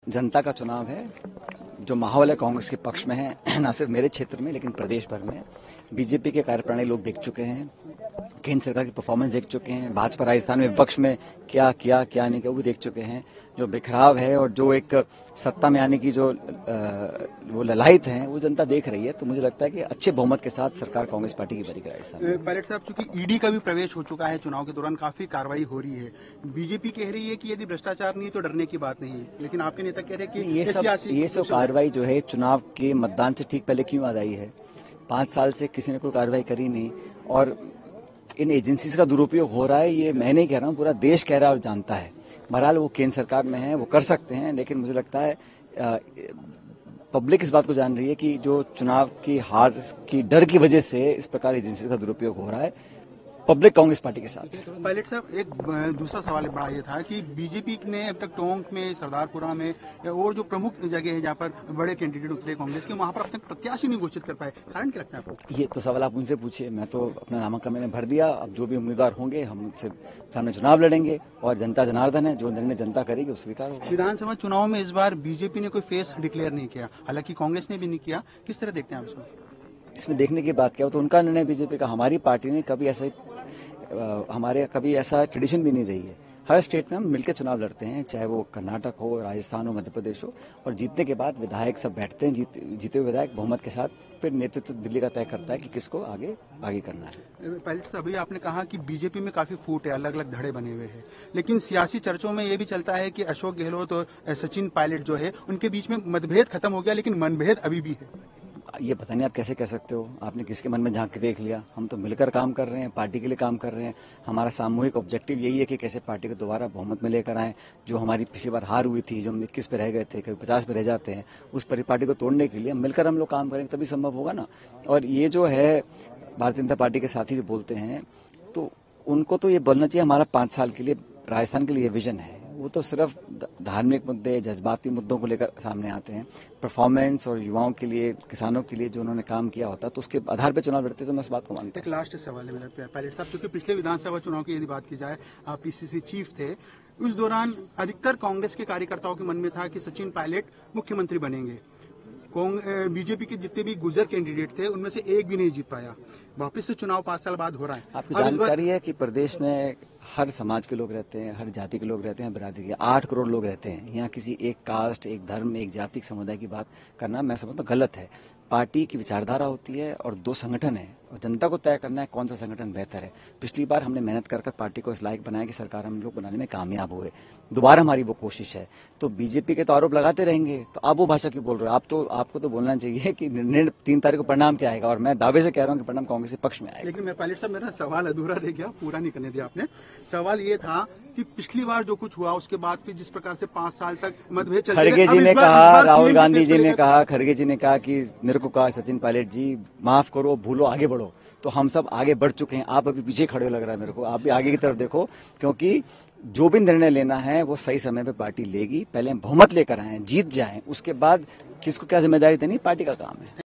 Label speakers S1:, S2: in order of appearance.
S1: जनता का चुनाव है। जो माहौल है कांग्रेस के पक्ष में है, न सिर्फ मेरे क्षेत्र में लेकिन प्रदेश भर में। बीजेपी के कार्यप्रणाली लोग देख चुके हैं, केंद्र सरकार की परफॉर्मेंस देख चुके हैं, भाजपा राजस्थान में विपक्ष में क्या किया क्या नहीं किया वो भी देख चुके हैं। जो बिखराव है और जो एक सत्ता में आने की जो वो ललायत है वो जनता देख रही है। तो मुझे लगता है कि अच्छे बहुमत के साथ सरकार कांग्रेस पार्टी की बनेगी राजस्थान।
S2: पायलट साहब, चूंकि ईडी का भी प्रवेश हो चुका है, चुनाव के दौरान काफी कार्रवाई हो रही है। बीजेपी कह रही है कि यदि भ्रष्टाचार नहीं है तो डरने की बात नहीं है, लेकिन आपके नेता कह रहे हैं कि
S1: ये सब कार्रवाई जो है चुनाव के मतदान से ठीक पहले क्यों आ रही है। 5 साल से किसी ने कोई कार्रवाई करी नहीं और इन एजेंसीज का दुरुपयोग हो रहा है। ये मैं नहीं कह रहा हूँ, पूरा देश कह रहा है और जानता है। बहरहाल वो केंद्र सरकार में है, वो कर सकते हैं, लेकिन मुझे लगता है पब्लिक इस बात को जान रही है कि जो चुनाव की हार की डर की वजह से इस प्रकार एजेंसी का दुरुपयोग हो रहा है। पब्लिक कांग्रेस पार्टी के साथ।
S2: पायलट साहब, एक दूसरा सवाल बड़ा ये था कि बीजेपी ने अब तक टोंक में, सरदारपुरा में और जो प्रमुख जगह है जहाँ पर बड़े कैंडिडेट उतरे कांग्रेस के, वहाँ पर अब तक प्रत्याशी नहीं घोषित कर पाए। कारण क्या लगता है आपको?
S1: ये तो सवाल आप उनसे पूछिए। मैं तो अपना नामांकन मैंने भर दिया। अब जो भी उम्मीदवार होंगे हम उनसे सामने चुनाव लड़ेंगे और जनता जनार्दन है, जो निर्णय जनता करेगी वो स्वीकार होगा।
S2: विधानसभा चुनाव में इस बार बीजेपी ने कोई फेस डिक्लेयर नहीं किया, हालांकि कांग्रेस ने भी नहीं किया। किस तरह देखते हैं आप
S1: इसमें देखने की बात क्या हो, तो उनका निर्णय बीजेपी का। हमारी पार्टी ने कभी ऐसे हमारे कभी ऐसा ट्रेडिशन भी नहीं रही है। हर स्टेट में हम मिलकर चुनाव लड़ते हैं, चाहे वो कर्नाटक हो, राजस्थान हो, मध्य प्रदेश हो, और जीतने के बाद विधायक सब बैठते हैं, जीते हुए विधायक बहुमत के साथ फिर नेतृत्व दिल्ली का तय करता है कि किसको आगे करना है।
S2: पायलट साहब, अभी आपने कहा कि बीजेपी में काफी फूट है, अलग अलग धड़े बने हुए हैं, लेकिन सियासी चर्चों में ये भी चलता है कि अशोक गहलोत और सचिन पायलट जो है उनके बीच में मतभेद खत्म हो गया, लेकिन मनभेद अभी भी है।
S1: ये पता नहीं आप कैसे कह सकते हो। आपने किसके मन में झांक के देख लिया। हम तो मिलकर काम कर रहे हैं, पार्टी के लिए काम कर रहे हैं। हमारा सामूहिक ऑब्जेक्टिव यही है कि कैसे पार्टी को दोबारा बहुमत में लेकर आए। जो हमारी पिछली बार हार हुई थी, जो हम 21 पे रह गए थे, कभी 50 पे रह जाते हैं, उस पार्टी को तोड़ने के लिए मिलकर हम लोग काम करेंगे तभी संभव होगा ना। और ये जो है भारतीय जनता पार्टी के साथी जो बोलते हैं, तो उनको तो ये बोलना चाहिए हमारा 5 साल के लिए राजस्थान के लिए विजन है। वो तो सिर्फ धार्मिक मुद्दे, जज्बाती मुद्दों को लेकर सामने आते हैं। परफॉर्मेंस और युवाओं के लिए, किसानों के लिए जो उन्होंने काम किया होता तो उसके आधार पर चुनाव लड़ते, तो मैं इस बात को मानता हूं।
S2: एक लास्ट सवाल है मेरा पायलट साहब, क्योंकि पिछले विधानसभा चुनाव की यदि बात की जाए, आप पीसीसी चीफ थे, उस दौरान अधिकतर कांग्रेस के कार्यकर्ताओं के मन में था कि सचिन पायलट मुख्यमंत्री बनेंगे। बीजेपी के जितने भी गुजर कैंडिडेट थे उनमें से एक भी नहीं जीत पाया। वापस से चुनाव 5 साल बाद हो रहा है।
S1: आपको जानकारी है कि प्रदेश में हर समाज के लोग रहते हैं, हर जाति के लोग रहते हैं, बिरादरी के 8 करोड़ लोग रहते हैं। यहाँ किसी एक कास्ट, एक धर्म, एक जाति समुदाय की बात करना मैं समझता हूँ गलत है। पार्टी की विचारधारा होती है और 2 संगठन है और जनता को तय करना है कौन सा संगठन बेहतर है। पिछली बार हमने मेहनत कर पार्टी को इस लायक बनाया कि सरकार हम लोग बनाने में कामयाब हुए। दोबारा हमारी वो कोशिश है। तो बीजेपी के तो आरोप लगाते रहेंगे, तो आप वो भाषा क्यों बोल रहे हो? आपको तो बोलना चाहिए कि 3 तारीख को परिणाम क्या आएगा, और मैं दावे से कह रहा हूँ कि परिणाम कांग्रेस के पक्ष में आएगा।
S2: लेकिन मैं पायलट साहब, मेरा सवाल अधूरा रह गया, पूरा नहीं करने दिया आपने। सवाल ये था कि पिछली बार जो कुछ हुआ उसके बाद फिर जिस प्रकार से 5 साल तक मतभेद चलते रहे,
S1: खड़गे जी ने कहा, राहुल गांधी जी ने कहा, खड़गे जी ने कहा कि मेरे को कहा सचिन पायलट जी माफ करो, भूलो, आगे बढ़ो। तो हम सब आगे बढ़ चुके हैं। आप अभी पीछे खड़े हो लग रहा है मेरे को। आप भी आगे की तरफ देखो, क्योंकि जो भी निर्णय लेना है वो सही समय पे पार्टी लेगी। पहले हम बहुमत लेकर आए, जीत जाएं, उसके बाद किसको क्या जिम्मेदारी देनी पार्टी का काम है।